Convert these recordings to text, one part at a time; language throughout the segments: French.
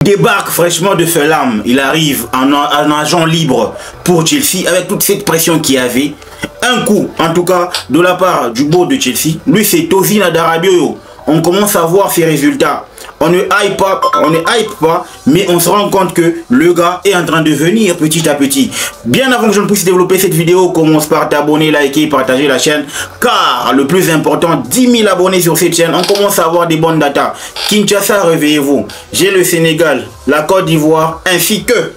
débarque fraîchement de Fulham. Il arrive en agent libre pour Chelsea avec toute cette pression qu'il y avait. Un coup, en tout cas, de la part du board de Chelsea. Lui, c'est Tosin Adarabioyo. On commence à voir ses résultats. On ne hype pas, mais on se rend compte que le gars est en train de venir petit à petit. Bien avant que je ne puisse développer cette vidéo, commence par t'abonner, liker, partager la chaîne. Car le plus important, 10 000 abonnés sur cette chaîne, on commence à avoir des bonnes datas. Kinshasa, réveillez-vous. J'ai le Sénégal, la Côte d'Ivoire, ainsi que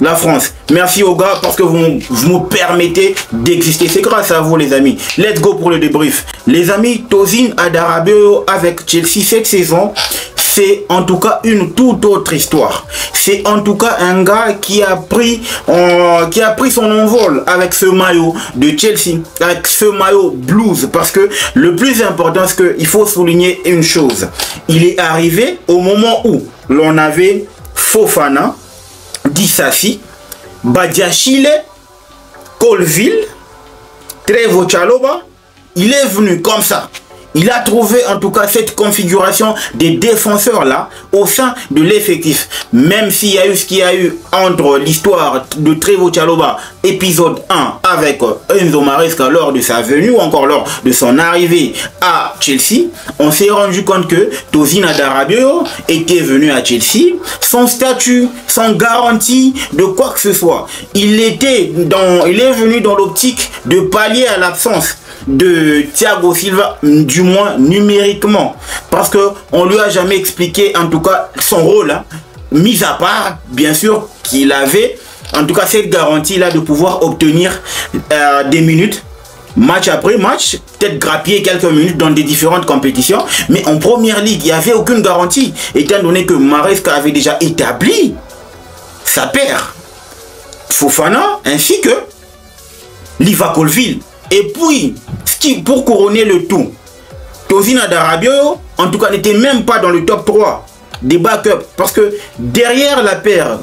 la France. Merci aux gars parce que vous me permettez d'exister. C'est grâce à vous les amis. Let's go pour le débrief. Les amis, Tosin Adarabioyo avec Chelsea cette saison, c'est en tout cas une toute autre histoire. C'est en tout cas un gars qui a pris son envol avec ce maillot de Chelsea, avec ce maillot blues. Parce que le plus important, c'est qu'il faut souligner une chose. Il est arrivé au moment où l'on avait Fofana, Disasi, Badiashile, Colville, Trevoh Chalobah. Il est venu comme ça. Il a trouvé en tout cas cette configuration des défenseurs là au sein de l'effectif. Même s'il y a eu ce qu'il y a eu entre l'histoire de Trevoh Chalobah épisode 1 avec Enzo Maresca lors de sa venue ou encore lors de son arrivée à Chelsea, on s'est rendu compte que Tosin Adarabioyo était venu à Chelsea sans statut, sans garantie de quoi que ce soit. Il est venu dans l'optique de pallier à l'absence de Thiago Silva, du moins numériquement, parce que on lui a jamais expliqué en tout cas son rôle, hein, mis à part bien sûr qu'il avait en tout cas cette garantie là de pouvoir obtenir des minutes match après match, peut-être grappiller quelques minutes dans des différentes compétitions, mais en première ligue il n'y avait aucune garantie étant donné que Maresca avait déjà établi sa paire Fofana ainsi que Liva Colville. Et puis, pour couronner le tout, Tosin Adarabioyo, en tout cas, n'était même pas dans le top 3 des backups. Parce que derrière la paire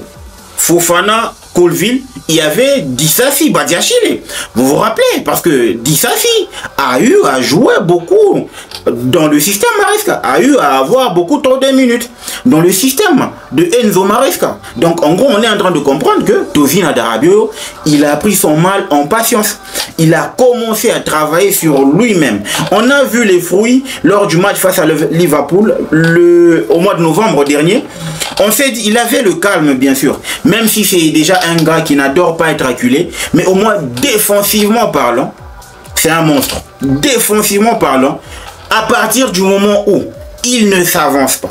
Fofana, Colville, il y avait Disasi, Badiashile. Vous vous rappelez? Parce que Disasi a eu à jouer beaucoup dans le système Maresca, a eu à avoir beaucoup trop de minutes dans le système de Enzo Maresca. Donc en gros, on est en train de comprendre que Tosin Adarabioyo, il a pris son mal en patience. Il a commencé à travailler sur lui-même. On a vu les fruits lors du match face à Liverpool au mois de novembre dernier. On s'est dit, il avait le calme bien sûr, même si c'est déjà un gars qui n'adore pas être acculé, mais au moins défensivement parlant, c'est un monstre. Défensivement parlant, à partir du moment où il ne s'avance pas,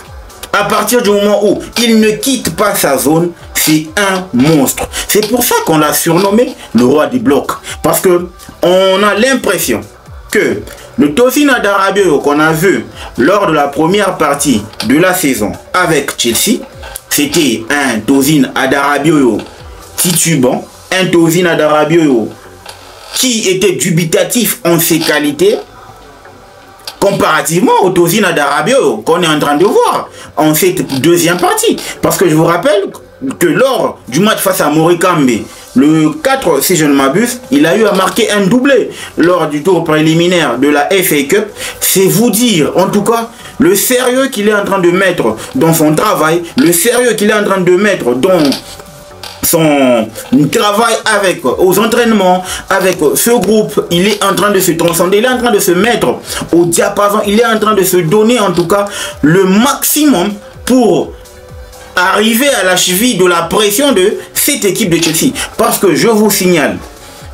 à partir du moment où il ne quitte pas sa zone, c'est un monstre. C'est pour ça qu'on l'a surnommé le roi des blocs. Parce que on a l'impression que le Tosin Adarabioyo qu'on a vu lors de la première partie de la saison avec Chelsea, c'était un Tosin Adarabioyo titubant, un Tosin Adarabioyo qui était dubitatif en ses qualités, comparativement au Tosin Adarabioyo qu'on est en train de voir en cette deuxième partie. Parce que je vous rappelle que lors du match face à Morecambe, le 4, si je ne m'abuse, il a eu à marquer un doublé lors du tour préliminaire de la FA Cup. C'est vous dire, en tout cas, le sérieux qu'il est en train de mettre dans son travail, le sérieux qu'il est en train de mettre dans son travail avec aux entraînements, avec ce groupe. Il est en train de se transcender, il est en train de se mettre au diapason, il est en train de se donner en tout cas le maximum pour arriver à la cheville de la pression de cette équipe de Chelsea. Parce que je vous signale,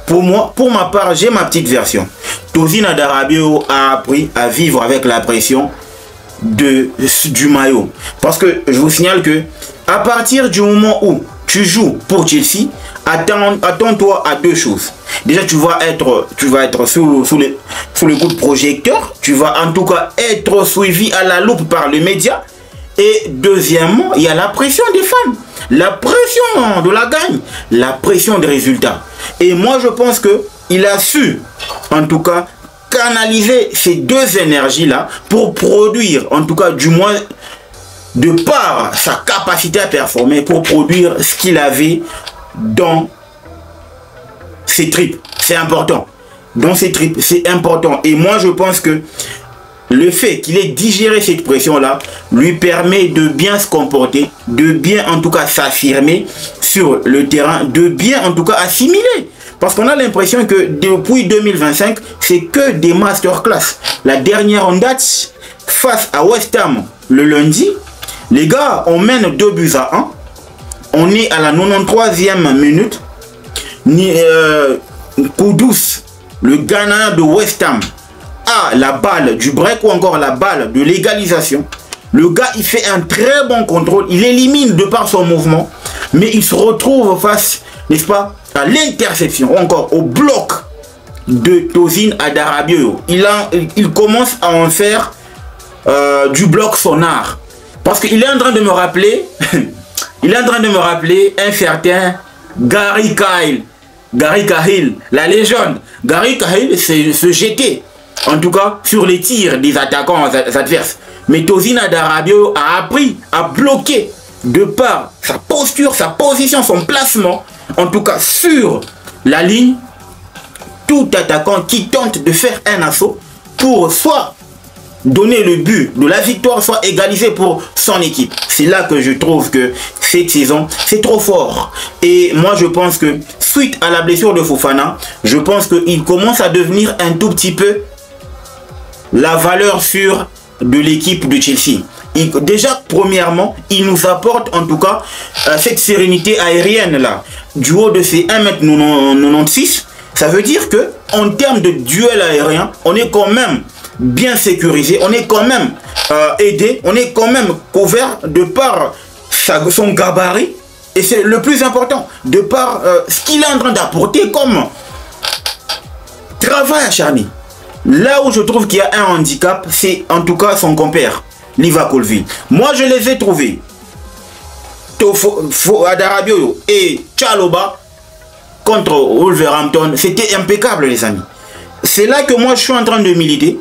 pour ma part, j'ai ma petite version. Tosin Adarabioyo a appris à vivre avec la pression du maillot. Parce que je vous signale que à partir du moment où tu joues pour Chelsea, attends-toi à deux choses. Déjà, tu vas être sous le coup de projecteur. Tu vas en tout cas être suivi à la loupe par les médias. Et deuxièmement, il y a la pression des fans, la pression de la gagne, la pression des résultats. Et moi, je pense qu'il a su, en tout cas, canaliser ces deux énergies-là pour produire, en tout cas, du moins, de par sa capacité à performer, pour produire ce qu'il avait dans ses tripes. C'est important. Dans ses tripes, c'est important. Et moi, je pense que le fait qu'il ait digéré cette pression-là lui permet de bien se comporter, de bien en tout cas s'affirmer sur le terrain, de bien en tout cas assimiler. Parce qu'on a l'impression que depuis 2025, c'est que des masterclass. La dernière en date, face à West Ham le lundi, les gars, on mène 2-1. On est à la 93e minute. Kudus, le Ghanéen de West Ham, a la balle du break ou encore la balle de l'égalisation. Le gars, il fait un très bon contrôle. Il élimine de par son mouvement. Mais il se retrouve face, n'est-ce pas, à l'interception ou encore au bloc de Tosin Adarabioyo. Il commence à en faire du bloc son art. Parce qu'il est en train de me rappeler, un certain Gary Cahill, la légende. Gary Cahill se jetait, en tout cas, sur les tirs des attaquants adverses. Mais Tosin Adarabioyo a appris à bloquer de par sa posture, sa position, son placement, en tout cas sur la ligne, tout attaquant qui tente de faire un assaut pour soit donner le but de la victoire, soit égaliser pour son équipe. C'est là que je trouve que cette saison, c'est trop fort. Et moi, je pense que suite à la blessure de Fofana, je pense qu'il commence à devenir un tout petit peu la valeur sûre de l'équipe de Chelsea. Déjà, premièrement, il nous apporte en tout cas cette sérénité aérienne là. Du haut de ces 1m96, ça veut dire que en termes de duel aérien, on est quand même bien sécurisé, on est quand même aidé, on est quand même couvert de par son gabarit. Et c'est le plus important, de par ce qu'il est en train d'apporter comme travail acharné. Là où je trouve qu'il y a un handicap, c'est en tout cas son compère, Liva Colville. Moi, je les ai trouvés, Adarabioyo et Chalobah, contre Wolverhampton. C'était impeccable, les amis. C'est là que moi, je suis en train de militer,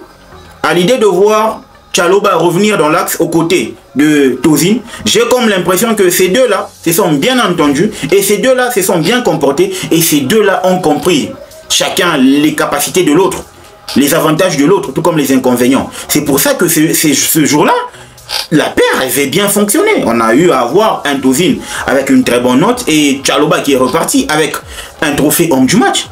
à l'idée de voir Chalobah revenir dans l'axe aux côtés de Tosin. J'ai comme l'impression que ces deux-là se sont bien entendus, et ces deux-là se sont bien comportés, et ces deux-là ont compris chacun les capacités de l'autre, les avantages de l'autre, tout comme les inconvénients. C'est pour ça que ce jour-là, la paire avait bien fonctionné. On a eu à avoir un Tosin avec une très bonne note et Chalobah qui est reparti avec un trophée homme du match.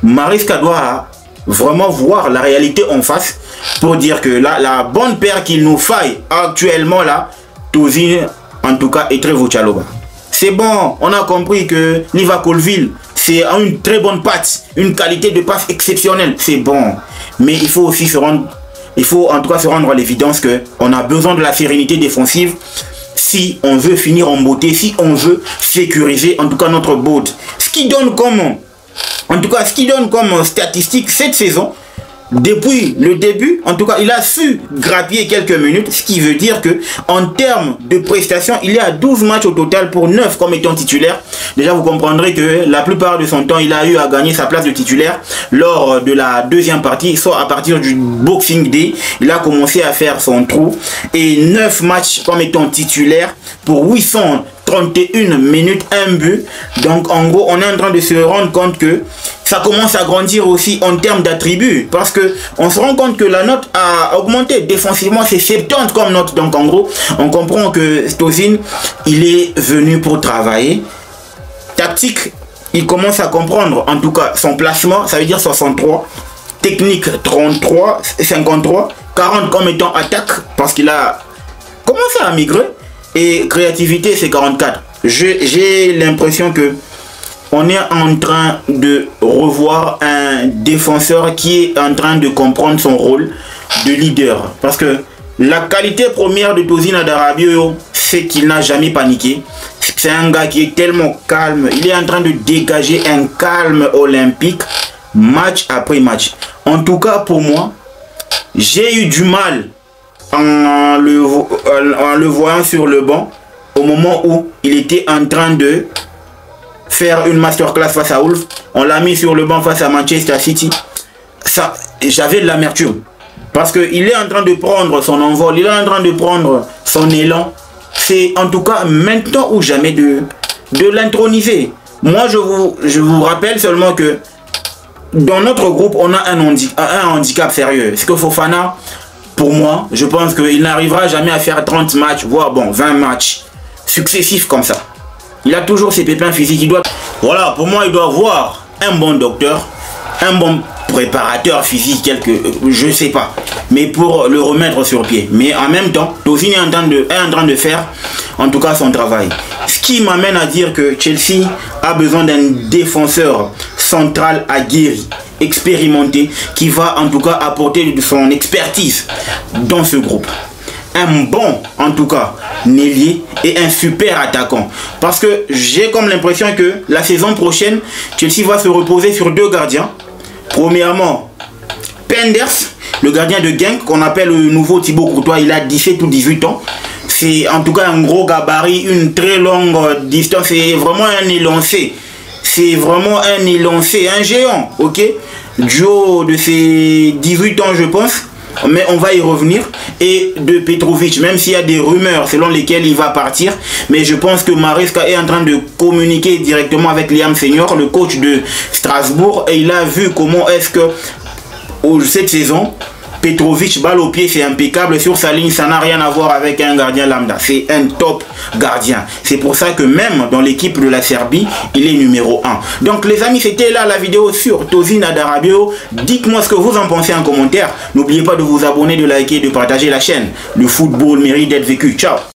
Maresca doit vraiment voir la réalité en face pour dire que la bonne paire qu'il nous faille actuellement là, Tosin en tout cas et Trevoh Chalobah. C'est bon, on a compris que Liva Colville, c'est une très bonne patte, une qualité de passe exceptionnelle, c'est bon. Mais il faut aussi se rendre, il faut en tout cas se rendre à l'évidence qu'on a besoin de la sérénité défensive si on veut finir en beauté, si on veut sécuriser en tout cas notre board. Ce qui donne comme, en tout cas, ce qui donne comme statistique cette saison, depuis le début, en tout cas, il a su grappiller quelques minutes, ce qui veut dire que en termes de prestations, il est à 12 matchs au total pour 9 comme étant titulaire. Déjà, vous comprendrez que la plupart de son temps, il a eu à gagner sa place de titulaire lors de la deuxième partie, soit à partir du Boxing Day. Il a commencé à faire son trou et 9 matchs comme étant titulaire pour 831 minutes, un but. Donc en gros, on est en train de se rendre compte que ça commence à grandir aussi en termes d'attributs, parce que on se rend compte que la note a augmenté. Défensivement, c'est 70 comme note. Donc en gros, on comprend que Tosin, il est venu pour travailler. Tactique, il commence à comprendre en tout cas son placement, ça veut dire 63. Technique 33, 53, 40 comme étant attaque, parce qu'il a commencé à migrer. Et créativité, c'est 44. J'ai l'impression que on est en train de revoir un défenseur qui est en train de comprendre son rôle de leader. Parce que la qualité première de Tosin Adarabioyo, c'est qu'il n'a jamais paniqué. C'est un gars qui est tellement calme. Il est en train de dégager un calme olympique match après match. En tout cas, pour moi, j'ai eu du mal en le voyant sur le banc au moment où il était en train de faire une masterclass face à Wolves. On l'a mis sur le banc face à Manchester City. Ça, j'avais de l'amertume parce qu'il est en train de prendre son envol, il est en train de prendre son élan. C'est en tout cas maintenant ou jamais de l'introniser. Moi, je vous rappelle seulement que dans notre groupe, on a un handicap sérieux. C'est que Fofana, pour moi, je pense qu'il n'arrivera jamais à faire 30 matchs, voire bon, 20 matchs successifs comme ça. Il a toujours ses pépins physiques. Il doit... Voilà, pour moi, il doit avoir un bon docteur, un bon préparateur physique, je sais pas, mais pour le remettre sur pied. Mais en même temps, Tosin est en train de faire, en tout cas, son travail. Ce qui m'amène à dire que Chelsea a besoin d'un défenseur central aguerri, expérimenté, qui va en tout cas apporter son expertise dans ce groupe. Un bon, en tout cas, ailier et un super attaquant. Parce que j'ai comme l'impression que la saison prochaine, Chelsea va se reposer sur 2 gardiens. Premièrement, Penders, le gardien de Genk, qu'on appelle le nouveau Thibaut Courtois, il a 17 ou 18 ans. C'est en tout cas un gros gabarit, une très longue distance, c'est vraiment un élancé. C'est vraiment un élancé, un géant, ok? Du haut de ses 18 ans, je pense. Mais on va y revenir. Et de Petrovic, même s'il y a des rumeurs selon lesquelles il va partir, mais je pense que Maresca est en train de communiquer directement avec Liam Senior, le coach de Strasbourg, et il a vu comment est-ce que cette saison Petrovic, balle au pied, c'est impeccable sur sa ligne, ça n'a rien à voir avec un gardien lambda, c'est un top gardien. C'est pour ça que même dans l'équipe de la Serbie, il est numéro 1. Donc les amis, c'était là la vidéo sur Tosin Adarabioyo. Dites-moi ce que vous en pensez en commentaire. N'oubliez pas de vous abonner, de liker, de partager la chaîne. Le football mérite d'être vécu. Ciao.